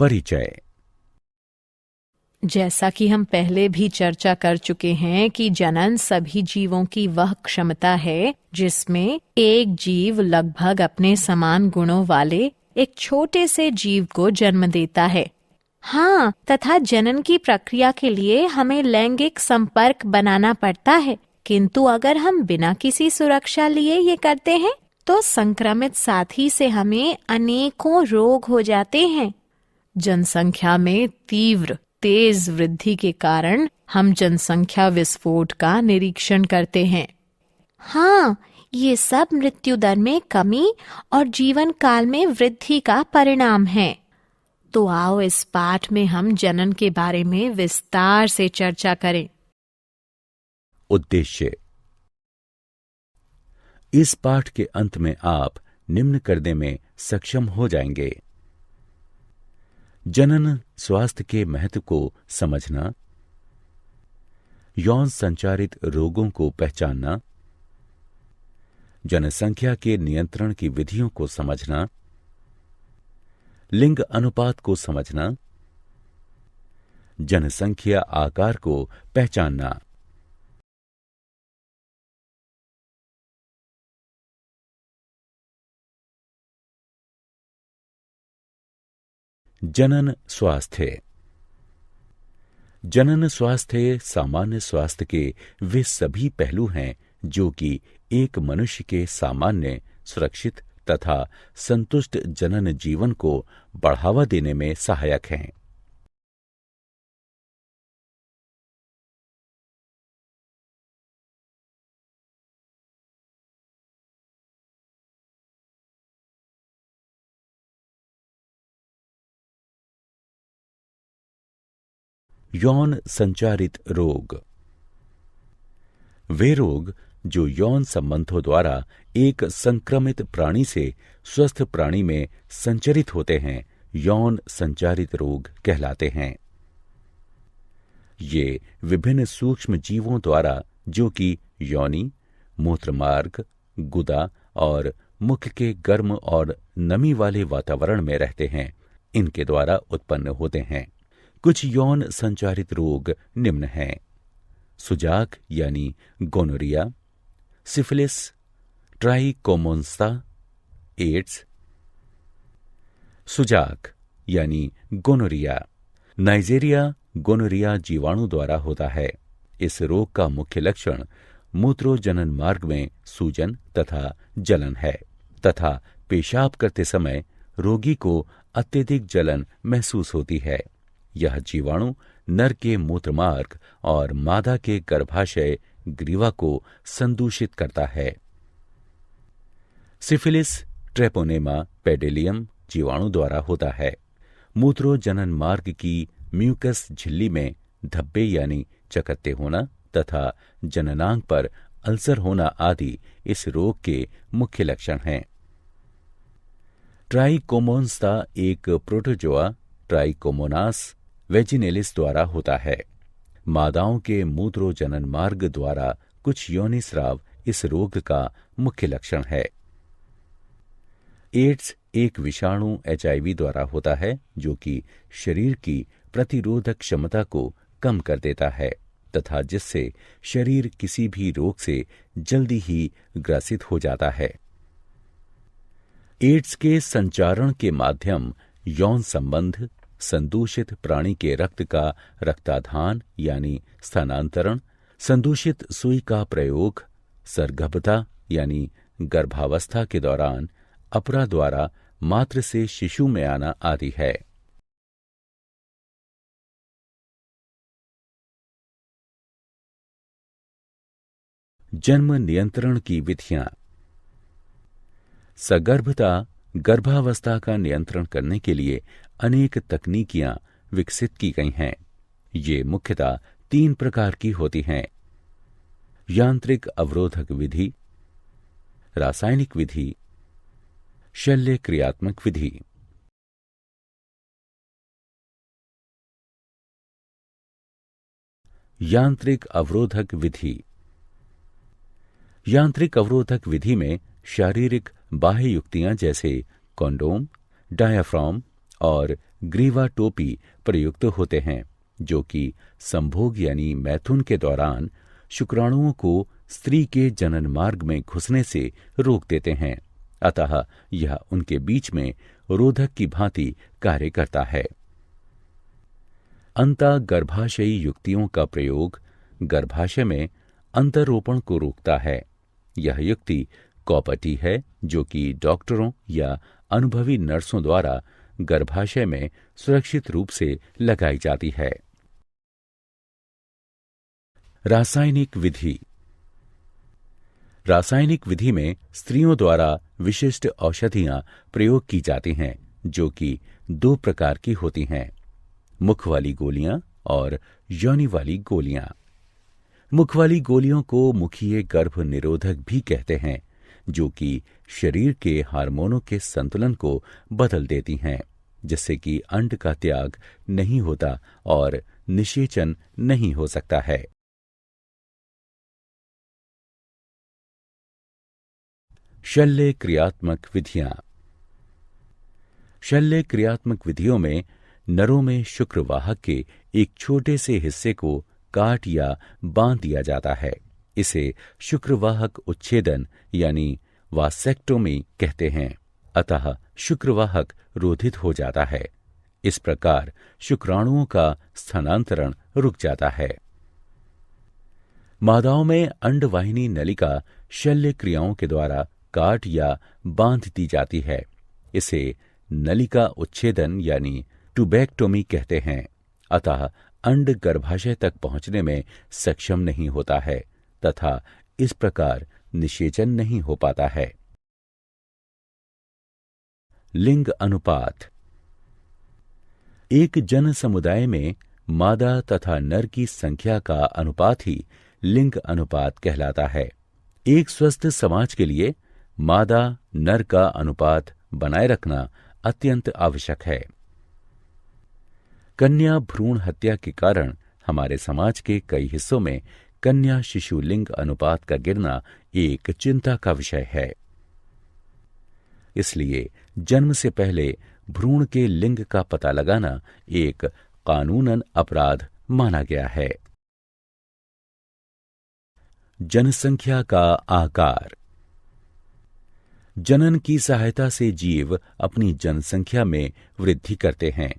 परिचय। जैसा कि हम पहले भी चर्चा कर चुके हैं कि जनन सभी जीवों की वह क्षमता है जिसमें एक जीव लगभग अपने समान गुणों वाले एक छोटे से जीव को जन्म देता है। हाँ, तथा जनन की प्रक्रिया के लिए हमें लैंगिक संपर्क बनाना पड़ता है, किंतु अगर हम बिना किसी सुरक्षा लिए ये करते हैं तो संक्रमित साथी से हमें अनेकों रोग हो जाते हैं। जनसंख्या में तीव्र तेज वृद्धि के कारण हम जनसंख्या विस्फोट का निरीक्षण करते हैं। हाँ, ये सब मृत्यु दर में कमी और जीवन काल में वृद्धि का परिणाम है। तो आओ इस पाठ में हम जनन के बारे में विस्तार से चर्चा करें। उद्देश्य। इस पाठ के अंत में आप निम्न करने में सक्षम हो जाएंगे: जनन स्वास्थ्य के महत्व को समझना, यौन संचारित रोगों को पहचानना, जनसंख्या के नियंत्रण की विधियों को समझना, लिंग अनुपात को समझना, जनसंख्या आकार को पहचानना। जनन स्वास्थ्य। जनन स्वास्थ्य सामान्य स्वास्थ्य के वे सभी पहलू हैं जो कि एक मनुष्य के सामान्य, सुरक्षित तथा संतुष्ट जनन जीवन को बढ़ावा देने में सहायक हैं। यौन संचारित रोग। वे रोग जो यौन संबंधों द्वारा एक संक्रमित प्राणी से स्वस्थ प्राणी में संचरित होते हैं, यौन संचारित रोग कहलाते हैं। ये विभिन्न सूक्ष्म जीवों द्वारा, जो कि योनि, मूत्रमार्ग, गुदा और मुख के गर्म और नमी वाले वातावरण में रहते हैं, इनके द्वारा उत्पन्न होते हैं। कुछ यौन संचारित रोग निम्न हैं: सुजाक यानी गोनोरिया, सिफिलिस, ट्राइकोमोन्स्ता, एड्स। सुजाक यानी गोनोरिया नाइजेरिया गोनोरिया जीवाणु द्वारा होता है। इस रोग का मुख्य लक्षण मूत्रोजनन मार्ग में सूजन तथा जलन है तथा पेशाब करते समय रोगी को अत्यधिक जलन महसूस होती है। यह जीवाणु नर के मूत्रमार्ग और मादा के गर्भाशय ग्रीवा को संदूषित करता है। सिफिलिस ट्रेपोनेमा पेडिलियम जीवाणु द्वारा होता है। मूत्रोजनन मार्ग की म्यूकस झिल्ली में धब्बे यानी चकत्ते होना तथा जननांग पर अल्सर होना आदि इस रोग के मुख्य लक्षण हैं। ट्राइकोमोन्स्ता एक प्रोटोजोआ ट्राइकोमोनास वेजिनेलिस द्वारा होता है। मादाओं के मूत्रोजनन मार्ग द्वारा कुछ योनिस्राव इस रोग का मुख्य लक्षण है। एड्स एक विषाणु HIV द्वारा होता है जो कि शरीर की प्रतिरोधक क्षमता को कम कर देता है तथा जिससे शरीर किसी भी रोग से जल्दी ही ग्रसित हो जाता है। एड्स के संचारण के माध्यम यौन संबंध, संदूषित प्राणी के रक्त का रक्ताधान यानी स्थानांतरण, संदूषित सुई का प्रयोग, सरगर्भता यानी गर्भावस्था के दौरान अपरा द्वारा मात्र से शिशु में आना आदि है। जन्म नियंत्रण की विधियां। सगर्भता गर्भावस्था का नियंत्रण करने के लिए अनेक तकनीकियां विकसित की गई हैं। ये मुख्यतः 3 प्रकार की होती हैं: यांत्रिक अवरोधक विधि, रासायनिक विधि, शल्य क्रियात्मक विधि। यांत्रिक अवरोधक विधि। यांत्रिक अवरोधक विधि में शारीरिक बाह्य युक्तियां जैसे कॉन्डोम, डायाफ्राम और ग्रीवा टोपी प्रयुक्त होते हैं, जो कि संभोग यानी मैथुन के दौरान शुक्राणुओं को स्त्री के जनन मार्ग में घुसने से रोक देते हैं। अतः यह उनके बीच में रोधक की भांति कार्य करता है। अंतःगर्भाशयी युक्तियों का प्रयोग गर्भाशय में अंतरोपण को रोकता है। यह युक्ति कौपटी है, जो कि डॉक्टरों या अनुभवी नर्सों द्वारा गर्भाशय में सुरक्षित रूप से लगाई जाती है। रासायनिक विधि। रासायनिक विधि में स्त्रियों द्वारा विशिष्ट औषधियां प्रयोग की जाती हैं, जो कि 2 प्रकार की होती हैं, मुख वाली गोलियां और योनि वाली गोलियां। मुख वाली गोलियों को मुखीय गर्भ निरोधक भी कहते हैं, जो कि शरीर के हार्मोनों के संतुलन को बदल देती हैं, जिससे कि अंड का त्याग नहीं होता और निषेचन नहीं हो सकता है। शल्य क्रियात्मक विधियां। शल्य क्रियात्मक विधियों में नरों में शुक्रवाहक के एक छोटे से हिस्से को काट या बांध दिया जाता है। इसे शुक्रवाहक उच्छेदन यानी वासेक्टोमी कहते हैं। अतः शुक्रवाहक रोधित हो जाता है। इस प्रकार शुक्राणुओं का स्थानांतरण रुक जाता है। मादाओं में अंडवाहिनी नलिका शल्य क्रियाओं के द्वारा काट या बांध दी जाती है। इसे नलिका उच्छेदन यानी ट्यूबेक्टोमी कहते हैं। अतः अंड गर्भाशय तक पहुंचने में सक्षम नहीं होता है तथा इस प्रकार निषेचन नहीं हो पाता है। लिंग अनुपात। एक जन समुदाय में मादा तथा नर की संख्या का अनुपात ही लिंग अनुपात कहलाता है। एक स्वस्थ समाज के लिए मादा नर का अनुपात बनाए रखना अत्यंत आवश्यक है। कन्या भ्रूण हत्या के कारण हमारे समाज के कई हिस्सों में कन्या शिशु लिंग अनुपात का गिरना एक चिंता का विषय है। इसलिए जन्म से पहले भ्रूण के लिंग का पता लगाना एक कानूनन अपराध माना गया है। जनसंख्या का आकार। जनन की सहायता से जीव अपनी जनसंख्या में वृद्धि करते हैं।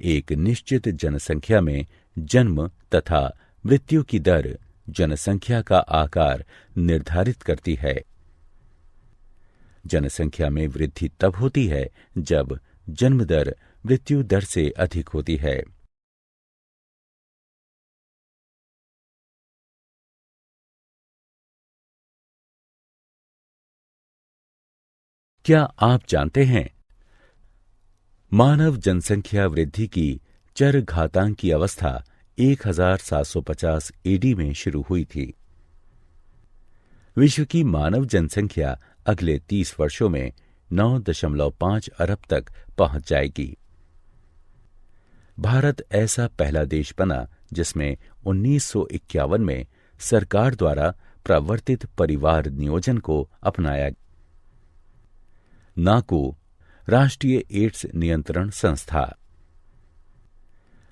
एक निश्चित जनसंख्या में जन्म तथा मृत्यु की दर जनसंख्या का आकार निर्धारित करती है। जनसंख्या में वृद्धि तब होती है जब जन्म दर मृत्यु दर से अधिक होती है। क्या आप जानते हैं, मानव जनसंख्या वृद्धि की चरघातांकी अवस्था 1750 एडी में शुरू हुई थी। विश्व की मानव जनसंख्या अगले 30 वर्षों में 9.5 अरब तक पहुंच जाएगी। भारत ऐसा पहला देश बना जिसमें 1951 में सरकार द्वारा प्रवर्तित परिवार नियोजन को अपनाया। नाको राष्ट्रीय एड्स नियंत्रण संस्था।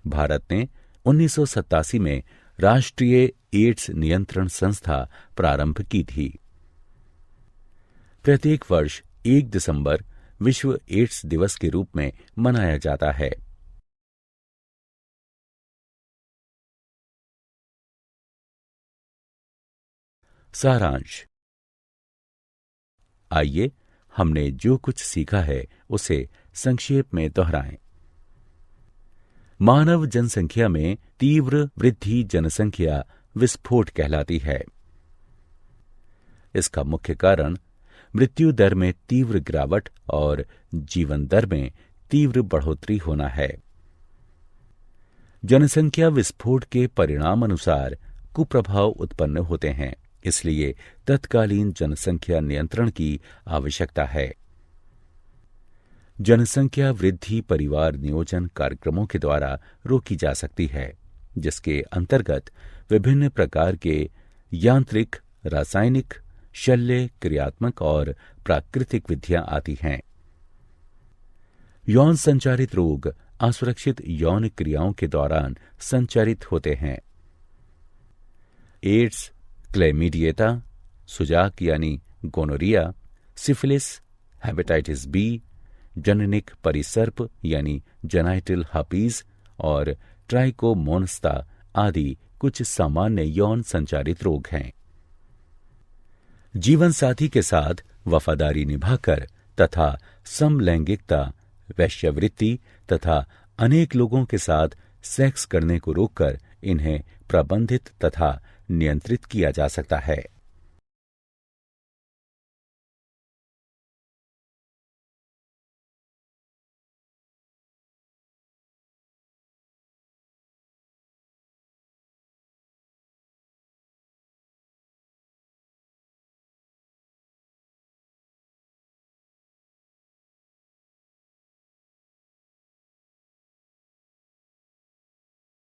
भारत ने 1987 में राष्ट्रीय एड्स नियंत्रण संस्था प्रारंभ की थी। प्रत्येक वर्ष 1 दिसंबर विश्व एड्स दिवस के रूप में मनाया जाता है। सारांश। आइए हमने जो कुछ सीखा है उसे संक्षेप में दोहराएं। मानव जनसंख्या में तीव्र वृद्धि जनसंख्या विस्फोट कहलाती है। इसका मुख्य कारण मृत्यु दर में तीव्र गिरावट और जीवन दर में तीव्र बढ़ोतरी होना है। जनसंख्या विस्फोट के परिणाम अनुसार कुप्रभाव उत्पन्न होते हैं, इसलिए तत्कालीन जनसंख्या नियंत्रण की आवश्यकता है। जनसंख्या वृद्धि परिवार नियोजन कार्यक्रमों के द्वारा रोकी जा सकती है, जिसके अंतर्गत विभिन्न प्रकार के यांत्रिक, रासायनिक, शल्य क्रियात्मक और प्राकृतिक विधियां आती हैं। यौन संचारित रोग असुरक्षित यौन क्रियाओं के दौरान संचारित होते हैं। एड्स, क्लैमिडिएटा, सुजाक यानी गोनोरिया, सिफिलिस, हेपेटाइटिस बी, जननिक परिसर्प यानी जेनाइटल हर्पीज और ट्राइकोमोनस्ता आदि कुछ सामान्य यौन संचारित रोग हैं। जीवन साथी के साथ वफादारी निभाकर तथा समलैंगिकता, वैश्यावृत्ति तथा अनेक लोगों के साथ सेक्स करने को रोककर इन्हें प्रबंधित तथा नियंत्रित किया जा सकता है।